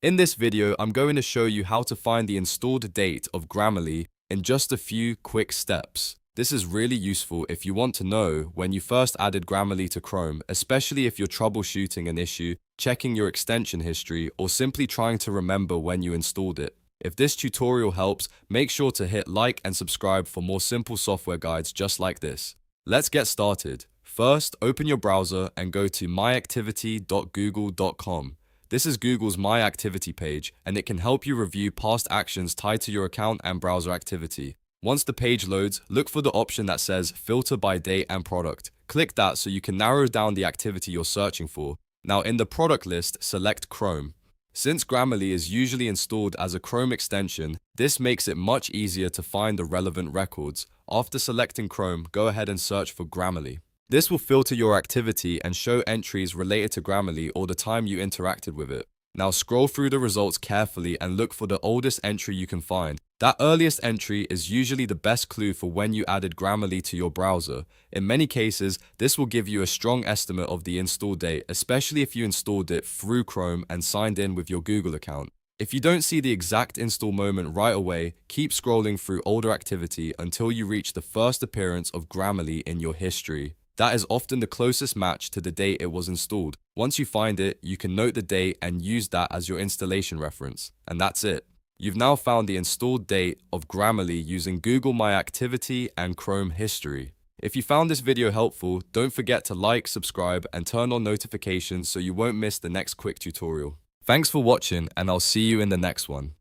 In this video, I'm going to show you how to find the installed date of Grammarly in just a few quick steps. This is really useful if you want to know when you first added Grammarly to Chrome, especially if you're troubleshooting an issue, checking your extension history, or simply trying to remember when you installed it. If this tutorial helps, make sure to hit like and subscribe for more simple software guides just like this. Let's get started. First, open your browser and go to myactivity.google.com. This is Google's My Activity page, and it can help you review past actions tied to your account and browser activity. Once the page loads, look for the option that says Filter by Date and Product. Click that so you can narrow down the activity you're searching for. Now in the product list, select Chrome. Since Grammarly is usually installed as a Chrome extension, this makes it much easier to find the relevant records. After selecting Chrome, go ahead and search for Grammarly. This will filter your activity and show entries related to Grammarly or the time you interacted with it. Now scroll through the results carefully and look for the oldest entry you can find. That earliest entry is usually the best clue for when you added Grammarly to your browser. In many cases, this will give you a strong estimate of the install date, especially if you installed it through Chrome and signed in with your Google account. If you don't see the exact install moment right away, keep scrolling through older activity until you reach the first appearance of Grammarly in your history. That is often the closest match to the date it was installed. Once you find it, you can note the date and use that as your installation reference. And that's it. You've now found the installed date of Grammarly using Google My Activity and Chrome History. If you found this video helpful, don't forget to like, subscribe, and turn on notifications so you won't miss the next quick tutorial. Thanks for watching, and I'll see you in the next one.